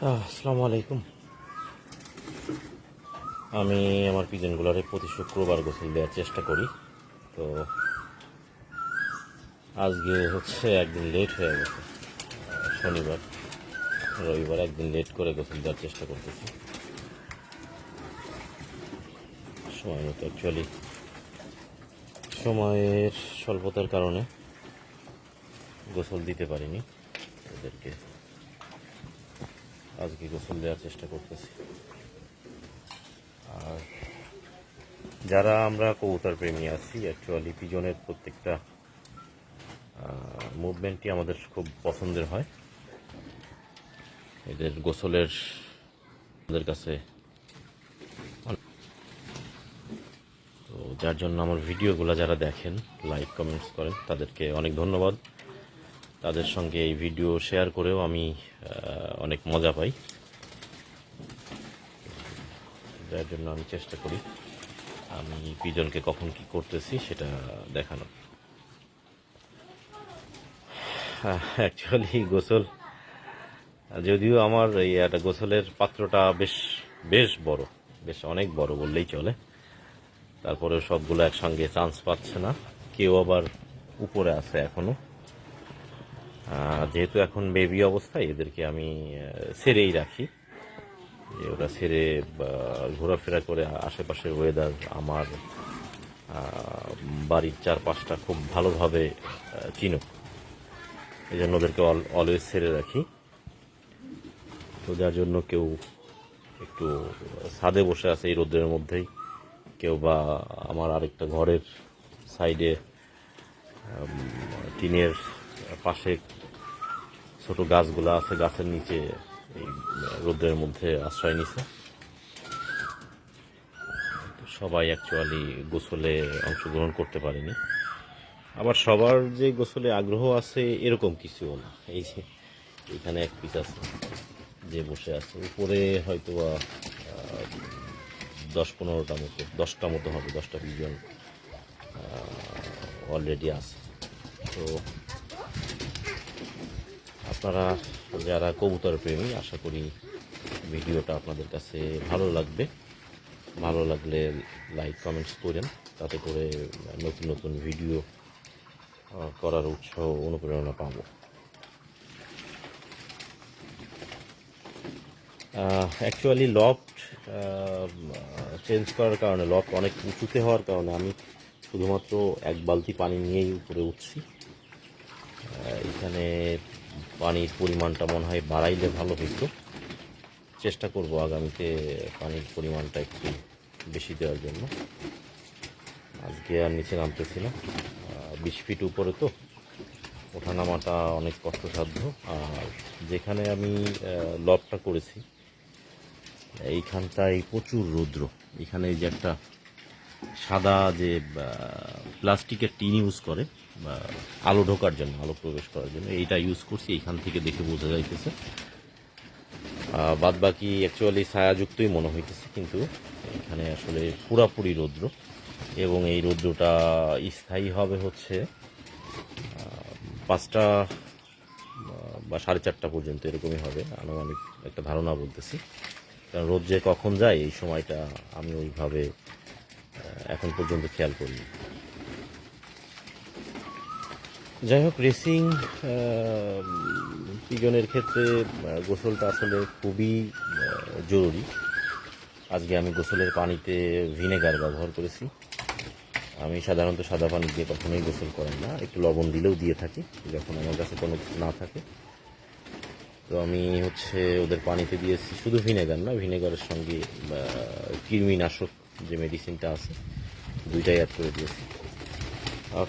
আসসালামু আলাইকুম। আমি আমার পিজনগুলোরে প্রতি শুক্রবার গোসল দেওয়ার চেষ্টা করি। তো আজকে হচ্ছে একদিন লেট হয়ে গেছে। শনিবার রবিবার একদিন লেট করে গোসল দেওয়ার চেষ্টা করতেছি সময় মতো। অ্যাকচুয়ালি সময়ের স্বল্পতার কারণে গোসল দিতে পারিনি ওদেরকে। আজকে গোসল দেওয়ার চেষ্টা করতেছি। আর যারা আমরা কবুতর প্রেমী আছি, অ্যাকচুয়ালি পিজনের প্রত্যেকটা মুভমেন্টই আমাদের খুব পছন্দের হয়। এদের গোসলের আমাদের কাছে, তো যার জন্য আমার ভিডিওগুলো যারা দেখেন, লাইক কমেন্টস করেন, তাদেরকে অনেক ধন্যবাদ। তাদের সঙ্গে এই ভিডিও শেয়ার করেও আমি অনেক মজা পাই, যার জন্য আমি চেষ্টা করি আমি পিজনকে কখন কি করতেছি সেটা দেখানো। অ্যাকচুয়ালি গোসল, যদিও আমার এই একটা গোসলের পাত্রটা বেশ বেশ বড়, বেশ অনেক বড় বললেই চলে, তারপরে সবগুলো একসঙ্গে চান্স পাচ্ছে না। কেউ আবার উপরে আছে এখনো। যেহেতু এখন বেবি অবস্থায় এদেরকে আমি ছেড়েই রাখি, যে ওরা ছেড়ে ঘোরাফেরা করে আশেপাশের ওয়েদার, আমার বাড়ির চারপাশটা খুব ভালোভাবে চিনুক, এই জন্য ওদেরকে অলওয়েজ ছেড়ে রাখি। তো যার জন্য কেউ একটু ছাদে বসে আছে এই রোদের মধ্যেই, কেউ বা আমার আরেকটা ঘরের সাইডে টিনের পাশে ছোট গাছগুলো আছে, গাছের নিচে এই রোদের মধ্যে আশ্রয় নিছে। সবাই অ্যাকচুয়ালি গোসলে অংশগ্রহণ করতে পারেনি। আবার সবার যে গোসলে আগ্রহ আছে এরকম কিছুও না। এই যে এখানে এক পিস আছে যে বসে আছে, উপরে হয়তো 10-15টা মতো, 10টা মতো হবে, 10টা পিজন অলরেডি আছে। তো আপনারা যারা কবুতর প্রেমী, আশা করি ভিডিওটা আপনাদের কাছে ভালো লাগবে। ভালো লাগলে লাইক কমেন্টস করেন, তাতে করে নতুন নতুন ভিডিও করার উৎসাহ অনুপ্রেরণা পাবো। অ্যাকচুয়ালি লফট চেঞ্জ করার কারণে, লফট অনেক উঁচুতে হওয়ার কারণে আমি শুধুমাত্র এক বালতি পানি নিয়েই উপরে উঠছি। এখানে পানির পরিমাণটা মনে হয় বাড়াইলে ভালো হইতো। চেষ্টা করব আগামীতে পানির পরিমাণটা একটু বেশি দেওয়ার জন্য। আজকে আর নিচে নামতেছি না, 20 ফিট উপরে তো ওঠানামাটা অনেক কষ্টসাধ্য। আর যেখানে আমি লবটা করেছি এইখানটায় প্রচুর রৌদ্র। এখানে যে একটা সাদা যে প্লাস্টিকের টিন ইউজ করে বা আলো ঢোকার জন্য, আলো প্রবেশ করার জন্য, এইটা ইউজ করছি। এইখান থেকে দেখে বোঝা যাইতেছে। বাদ বাকি অ্যাকচুয়ালি ছায়াযুক্তই মনে হইতেছে, কিন্তু এখানে আসলে পুরাপুরি রৌদ্র, এবং এই রৌদ্রটা স্থায়ী হবে হচ্ছে 5টা বা 4:30 পর্যন্ত, এরকমই হবে আনুমানিক একটা ধারণা বলতেছি। কারণ রোদ যে কখন যায় এই সময়টা আমি ওইভাবে এখন পর্যন্ত খেয়াল করিনি। যাই হোক, রেসিং পিজনের ক্ষেত্রে গোসলটা আসলে খুবই জরুরি। আজকে আমি গোসলের পানিতে ভিনেগার ব্যবহার করেছি। আমি সাধারণত সাদা পানি দিয়ে কখনোই গোসল করেন না, একটু লবণ দিলেও দিয়ে থাকি যখন আমার কাছে কোনো কিছু না থাকে। তো আমি হচ্ছে ওদের পানিতে দিয়েছি শুধু ভিনেগার না, ভিনেগারের সঙ্গে কৃমিনাশক যে মেডিসিনটা আছে, দুইটাই অ্যাড করে দিয়েছি।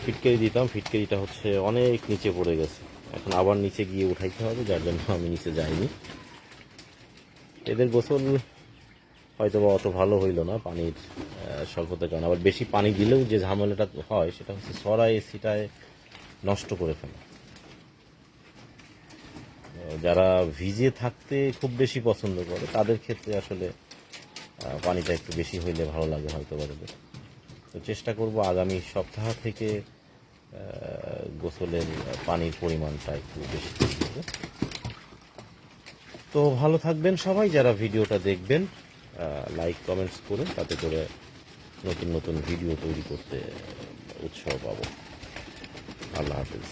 ফিটকারি দিতাম, ফিটকারিটা হচ্ছে অনেক নিচে পড়ে গেছে, এখন আবার নিচে গিয়ে উঠাইতে হবে, যার জন্য আমি নিচে যাইনি। এদের গোসল হয়তো বা অত ভালো হইল না পানির স্বল্পতার কারণে। আবার বেশি পানি দিলেও যে ঝামেলাটা হয় সেটা হচ্ছে সরায় সিটায় নষ্ট করে ফেলা। যারা ভিজে থাকতে খুব বেশি পছন্দ করে তাদের ক্ষেত্রে আসলে পানিটা একটু বেশি হইলে ভালো লাগে হয়তো বা। তো চেষ্টা করব আগামী সপ্তাহ থেকে গোসলের পানির পরিমাণটা একটু বেশি করে দেবো। তো ভালো থাকবেন সবাই, যারা ভিডিওটা দেখবেন লাইক কমেন্টস করে, তাতে করে নতুন নতুন ভিডিও তৈরি করতে উৎসাহ পাবো। আল্লাহ হাফেজ।